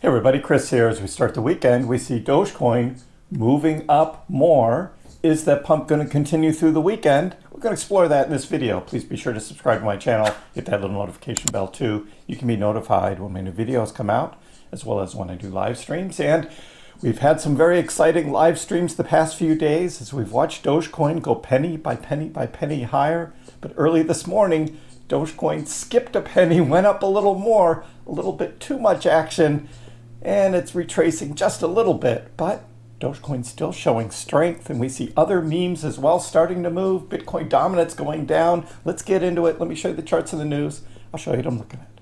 Hey everybody, Chris here. As we start the weekend, we see Dogecoin moving up more. Is that pump going to continue through the weekend? We're going to explore that in this video. Please be sure to subscribe to my channel, hit that little notification bell too. You can be notified when my new videos come out, as well as when I do live streams. And we've had some very exciting live streams the past few days as we've watched Dogecoin go penny by penny by penny higher. But early this morning, Dogecoin skipped a penny, went up a little more, a little bit too much action, and it's retracing just a little bit, but Dogecoin's still showing strength, and we see other memes as well starting to move. Bitcoin dominance going down. Let's get into it. Let me show you the charts in the news. I'll show you what I'm looking at.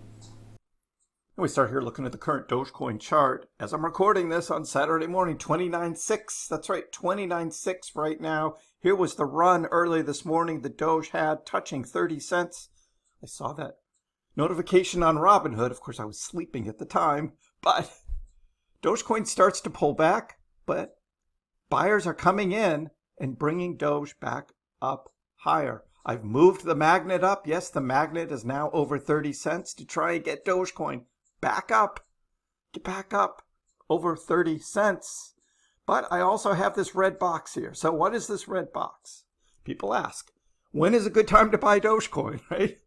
And we start here looking at the current Dogecoin chart. As I'm recording this on Saturday morning, 29.6. That's right, 29.6 right now. Here was the run early this morning the Doge had, touching 30 cents. I saw that notification on Robinhood. Of course, I was sleeping at the time, but Dogecoin starts to pull back, but buyers are coming in and bringing Doge back up higher. I've moved the magnet up. Yes, the magnet is now over 30 cents to try and get Dogecoin back up. Get back up over 30 cents. But I also have this red box here. So what is this red box? People ask, when is a good time to buy Dogecoin, right?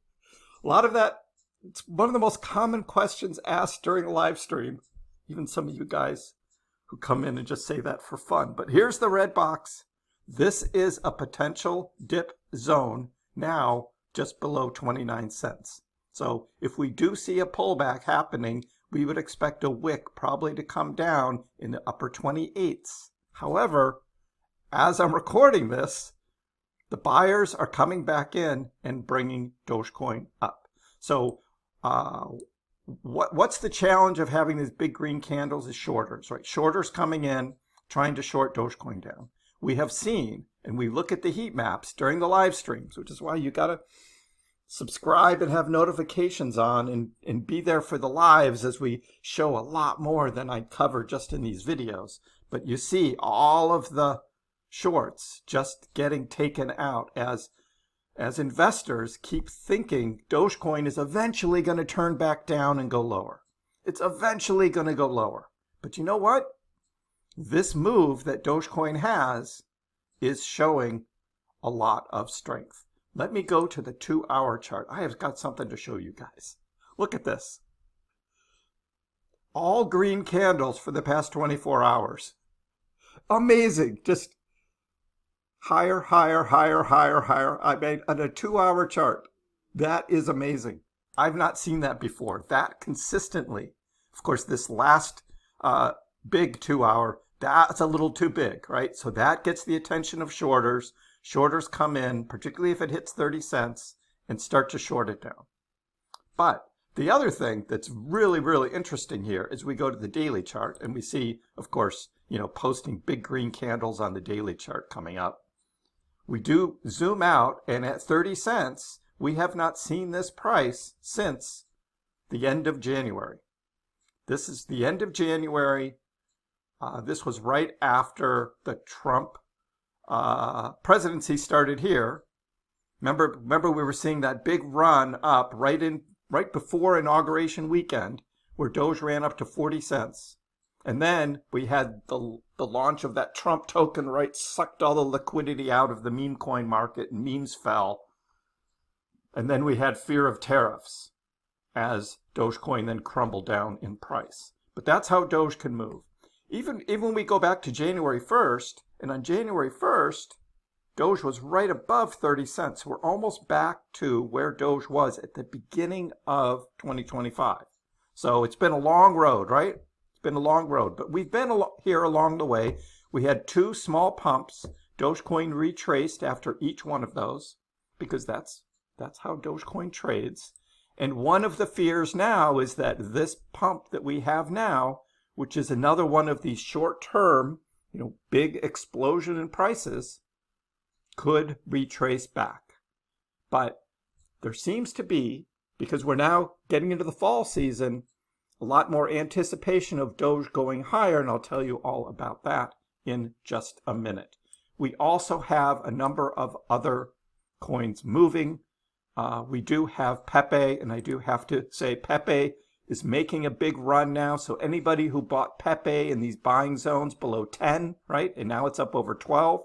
A lot of that, it's one of the most common questions asked during a live stream. Even some of you guys who come in and just say that for fun. But here's the red box. This is a potential dip zone now just below 29 cents. So if we do see a pullback happening, we would expect a wick probably to come down in the upper 28s. However, as I'm recording this, the buyers are coming back in and bringing Dogecoin up. So what's the challenge of having these big green candles is shorters, right? Shorters coming in, trying to short Dogecoin down. We have seen, and we look at the heat maps during the live streams, which is why you got to subscribe and have notifications on and be there for the lives as we show a lot more than I cover just in these videos. But you see all of the shorts just getting taken out as investors keep thinking Dogecoin is eventually going to turn back down and go lower. It's eventually going to go lower. But you know what? This move that Dogecoin has is showing a lot of strength. Let me go to the 2-hour chart. I have got something to show you guys. Look at this. All green candles for the past 24 hours. Amazing. Just higher, higher, higher, higher, higher. I mean, on a 2-hour chart. That is amazing. I've not seen that before. That consistently. Of course, this last big 2-hour, that's a little too big, right? So that gets the attention of shorters. Shorters come in, particularly if it hits 30 cents, and start to short it down. But the other thing that's really, really interesting here is we go to the daily chart and we see, of course, posting big green candles on the daily chart coming up. We do zoom out, and at 30 cents, we have not seen this price since the end of January. This is the end of January. This was right after the Trump presidency started here. Remember we were seeing that big run up right before inauguration weekend where Doge ran up to 40 cents. And then we had the launch of that Trump token, right? Sucked all the liquidity out of the meme coin market and memes fell. And then we had fear of tariffs as Dogecoin then crumbled down in price. But that's how Doge can move. Even when we go back to January 1st, and on January 1st, Doge was right above 30 cents. We're almost back to where Doge was at the beginning of 2025. So it's been a long road, right? Been a long road, but we've been here along the way. We had 2 small pumps. Dogecoin retraced after each one of those because that's how Dogecoin trades. And one of the fears now is that this pump that we have now, which is another one of these short-term, big explosion in prices, could retrace back. But there seems to be, because we're now getting into the fall season, a lot more anticipation of Doge going higher, and I'll tell you all about that in just a minute. We also have a number of other coins moving. We do have Pepe, and I do have to say Pepe is making a big run now. So anybody who bought Pepe in these buying zones below 10, right? And now it's up over 12.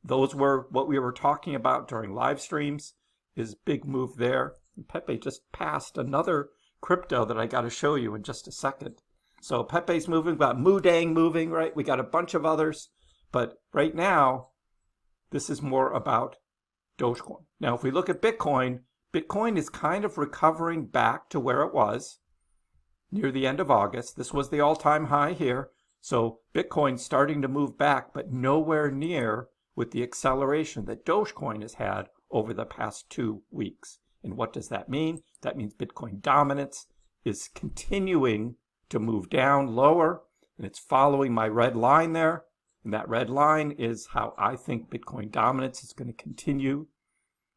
Those were what we were talking about during live streams, is big move there. And Pepe just passed another crypto that I got to show you in just a second. So Pepe's moving, got Mudang moving, right? We got a bunch of others. But right now, this is more about Dogecoin. Now, if we look at Bitcoin, Bitcoin is kind of recovering back to where it was near the end of August. This was the all-time high here. So Bitcoin's starting to move back, but nowhere near with the acceleration that Dogecoin has had over the past 2 weeks. And what does that mean? That means Bitcoin dominance is continuing to move down lower, and it's following my red line there. And that red line is how I think Bitcoin dominance is going to continue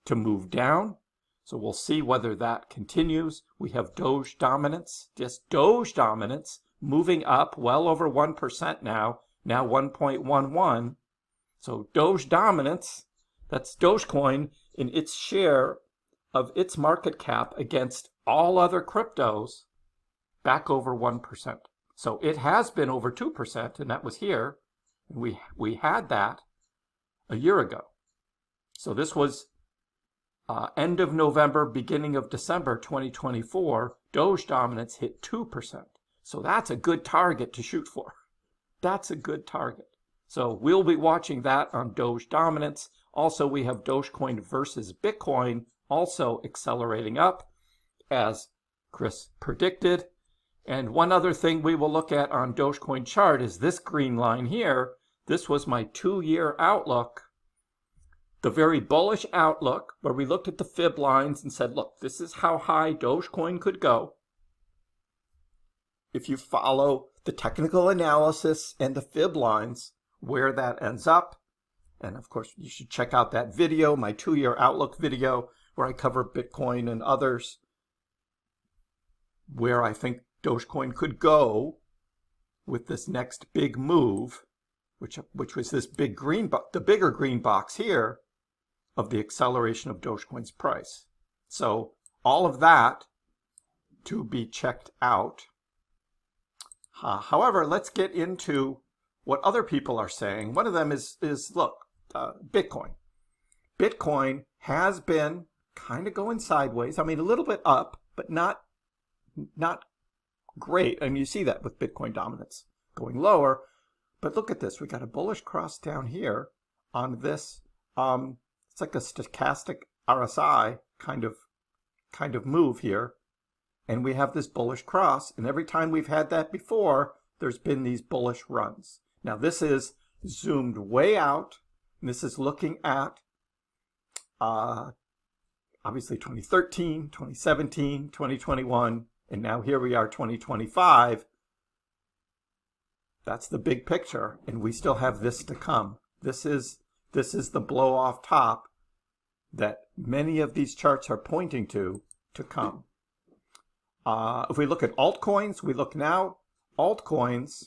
to move down. So we'll see whether that continues. We have Doge dominance, just Doge dominance, moving up well over 1% now 1.11. So Doge dominance, that's Dogecoin in its share of its market cap against all other cryptos, back over 1%. So it has been over 2%, and that was here. We had that a year ago. So this was end of November, beginning of December 2024, Doge dominance hit 2%. So that's a good target to shoot for. That's a good target. So we'll be watching that on Doge dominance. Also, we have Dogecoin versus Bitcoin also accelerating up, as Chris predicted. And one other thing we will look at on Dogecoin chart is this green line here. This was my 2-year outlook, the very bullish outlook, where we looked at the fib lines and said, look, this is how high Dogecoin could go if you follow the technical analysis and the fib lines, where that ends up. And of course, you should check out that video, my 2-year outlook video, where I cover Bitcoin and others, where I think Dogecoin could go with this next big move, which was this big green, the bigger green box here of the acceleration of Dogecoin's price. So all of that to be checked out. However, let's get into what other people are saying. One of them is look, Bitcoin. Bitcoin has been kind of going sideways. I mean, a little bit up, but not great. I mean, you see that with Bitcoin dominance going lower. But look at this. We got a bullish cross down here on this. It's like a stochastic RSI kind of move here. And we have this bullish cross. And every time we've had that before, there's been these bullish runs. Now, this is zoomed way out. And this is looking at, obviously, 2013, 2017, 2021. And now here we are, 2025. That's the big picture. And we still have this to come. This is the blow off top that many of these charts are pointing to come. If we look at altcoins, we look now altcoins,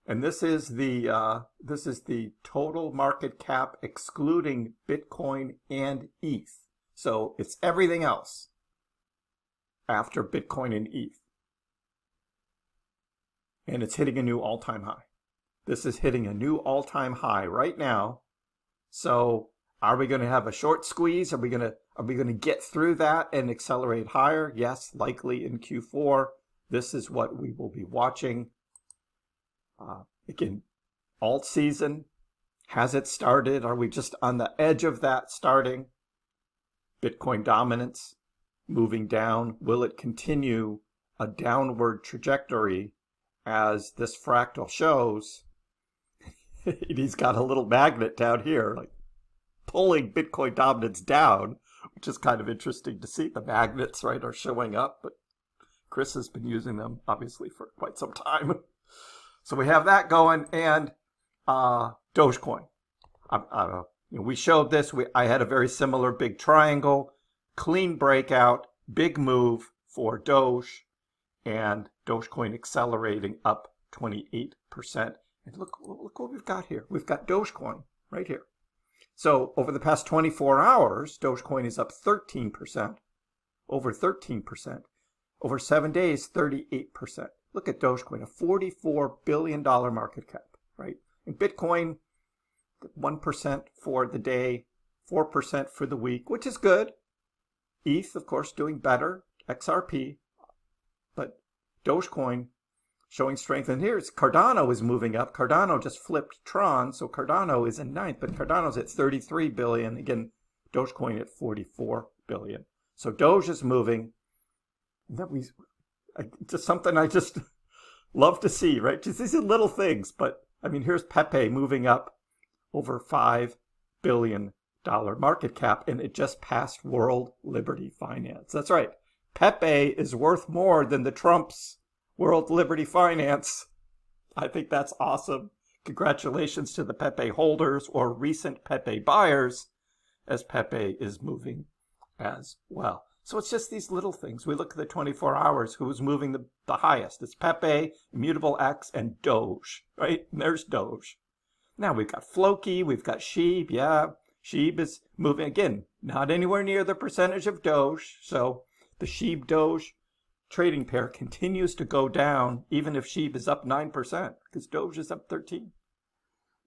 and this is the total market cap excluding Bitcoin and ETH. So it's everything else after Bitcoin and ETH. And it's hitting a new all-time high. This is hitting a new all-time high right now. So are we going to have a short squeeze? Are we going to get through that and accelerate higher? Yes, likely in Q4. This is what we will be watching. Again, alt season, has it started? Are we just on the edge of that starting? Bitcoin dominance moving down. Will it continue a downward trajectory as this fractal shows? He's got a little magnet down here, like pulling Bitcoin dominance down, which is kind of interesting to see. The magnets, right, are showing up, but Chris has been using them, obviously, for quite some time. So we have that going, and Dogecoin. We showed this. I had a very similar big triangle, clean breakout, big move for Doge, and Dogecoin accelerating up 28%. And look what we've got here. We've got Dogecoin right here. So over the past 24 hours, Dogecoin is up 13%, over 13%. Over 7 days, 38%. Look at Dogecoin, a $44 billion market cap, right? And Bitcoin, 1% for the day, 4% for the week, which is good. ETH, of course, doing better, XRP, but Dogecoin showing strength. And here's Cardano is moving up. Cardano just flipped Tron, so Cardano is in ninth, but Cardano's at 33 billion. Again, Dogecoin at 44 billion. So Doge is moving. Just something I just love to see, right? Just these are little things, but I mean, here's Pepe moving up over $5 billion market cap, and it just passed World Liberty Finance. That's right. Pepe is worth more than the Trump's World Liberty Finance. I think that's awesome. Congratulations to the Pepe holders or recent Pepe buyers, as Pepe is moving as well. So it's just these little things. We look at the 24 hours, who's moving the highest. It's Pepe, Immutable X, and Doge, right? And there's Doge. Now we've got Floki, we've got Sheeb. Yeah, Sheeb is moving, again, not anywhere near the percentage of Doge. So the Sheeb Doge trading pair continues to go down, even if Sheeb is up 9%, because Doge is up 13%.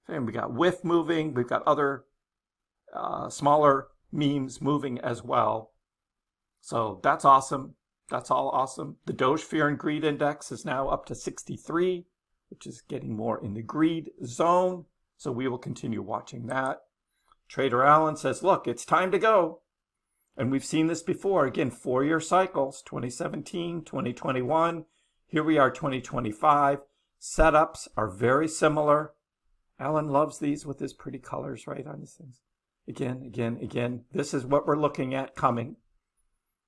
And we got WIF moving. We've got other smaller memes moving as well. So that's awesome. That's all awesome. The Doge Fear and Greed Index is now up to 63, which is getting more in the greed zone. So we will continue watching that. Trader Allen says, look, it's time to go. And we've seen this before. Again, 4-year cycles, 2017, 2021. Here we are, 2025. Setups are very similar. Alan loves these with his pretty colors, right, on these things. Again. This is what we're looking at coming.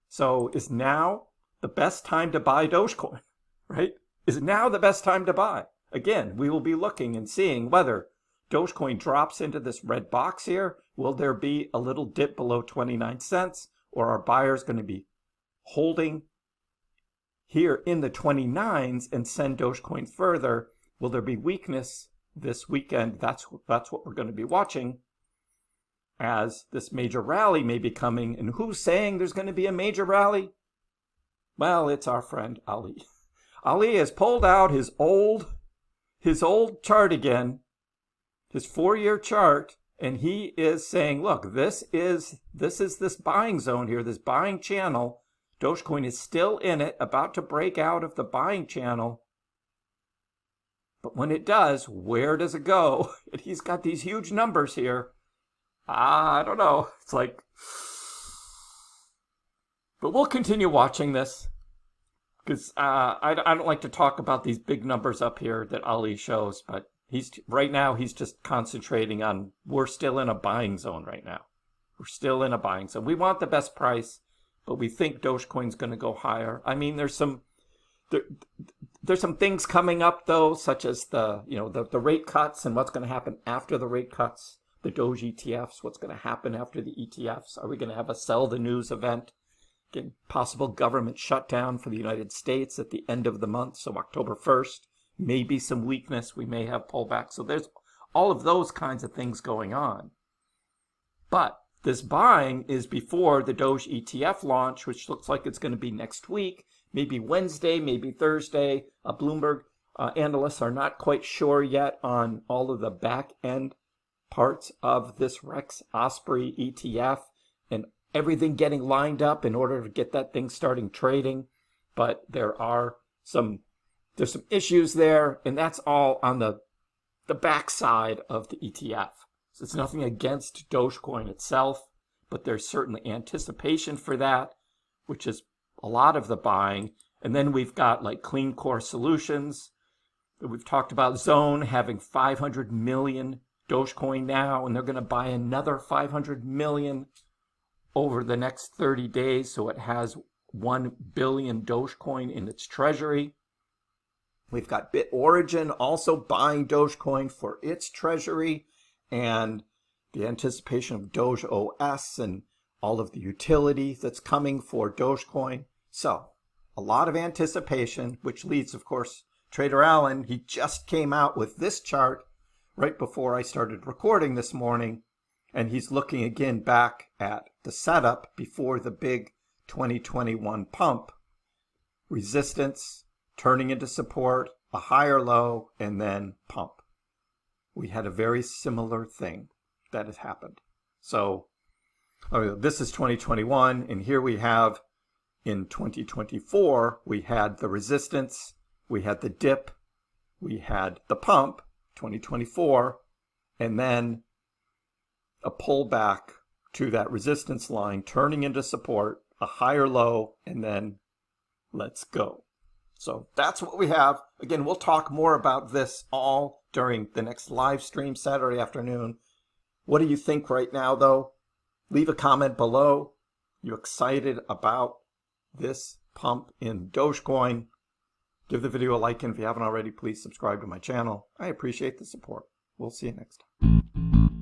So is now the best time to buy Dogecoin, right? Is now the best time to buy? Again, we will be looking and seeing whether Dogecoin drops into this red box here. Will there be a little dip below 29 cents? Or are buyers going to be holding here in the 29s and send Dogecoin further? Will there be weakness this weekend? That's what we're going to be watching, as this major rally may be coming. And who's saying there's going to be a major rally? Well, it's our friend Ali. Ali has pulled out his old chart again, his 4-year chart, and he is saying, look, this is this buying zone here, this buying channel. Dogecoin is still in it, about to break out of the buying channel. But when it does, where does it go? And he's got these huge numbers here. I don't know. It's like, but we'll continue watching this, because I don't like to talk about these big numbers up here that Ali shows, but right now he's just concentrating on, we're still in a buying zone right now. We're still in a buying zone. We want the best price, but we think Dogecoin's going to go higher. I mean, there's some things coming up though, such as the rate cuts and what's going to happen after the rate cuts. The Doge ETFs, what's going to happen after the ETFs? Are we going to have a sell the news event? Again, possible government shutdown for the United States at the end of the month, so October 1st. Maybe some weakness. We may have pullback. So there's all of those kinds of things going on. But this buying is before the Doge ETF launch, which looks like it's going to be next week, maybe Wednesday, maybe Thursday. Bloomberg analysts are not quite sure yet on all of the back end parts of this Rex Osprey ETF and everything getting lined up in order to get that thing starting trading. But there's some issues there, and that's all on the backside of the ETF. So it's nothing against Dogecoin itself, but there's certainly anticipation for that, which is a lot of the buying. And then we've got like Clean Core Solutions. We've talked about Zone having 500 million Dogecoin now, and they're going to buy another 500 million over the next 30 days. So it has 1 billion Dogecoin in its treasury. We've got BitOrigin also buying Dogecoin for its treasury, and the anticipation of Doge OS and all of the utility that's coming for Dogecoin. So a lot of anticipation, which leads, of course, Trader Allen. He just came out with this chart right before I started recording this morning, and he's looking again back at the setup before the big 2021 pump. resistance, turning into support, a higher low, and then pump. We had a very similar thing that has happened. So this is 2021, and here we have in 2024, we had the resistance, we had the dip, we had the pump, 2024, and then a pullback to that resistance line, turning into support, a higher low, and then let's go. So that's what we have. Again, we'll talk more about this all during the next live stream Saturday afternoon. What do you think right now, though? Leave a comment below. You excited about this pump in Dogecoin? Give the video a like, and if you haven't already, please subscribe to my channel. I appreciate the support. We'll see you next time.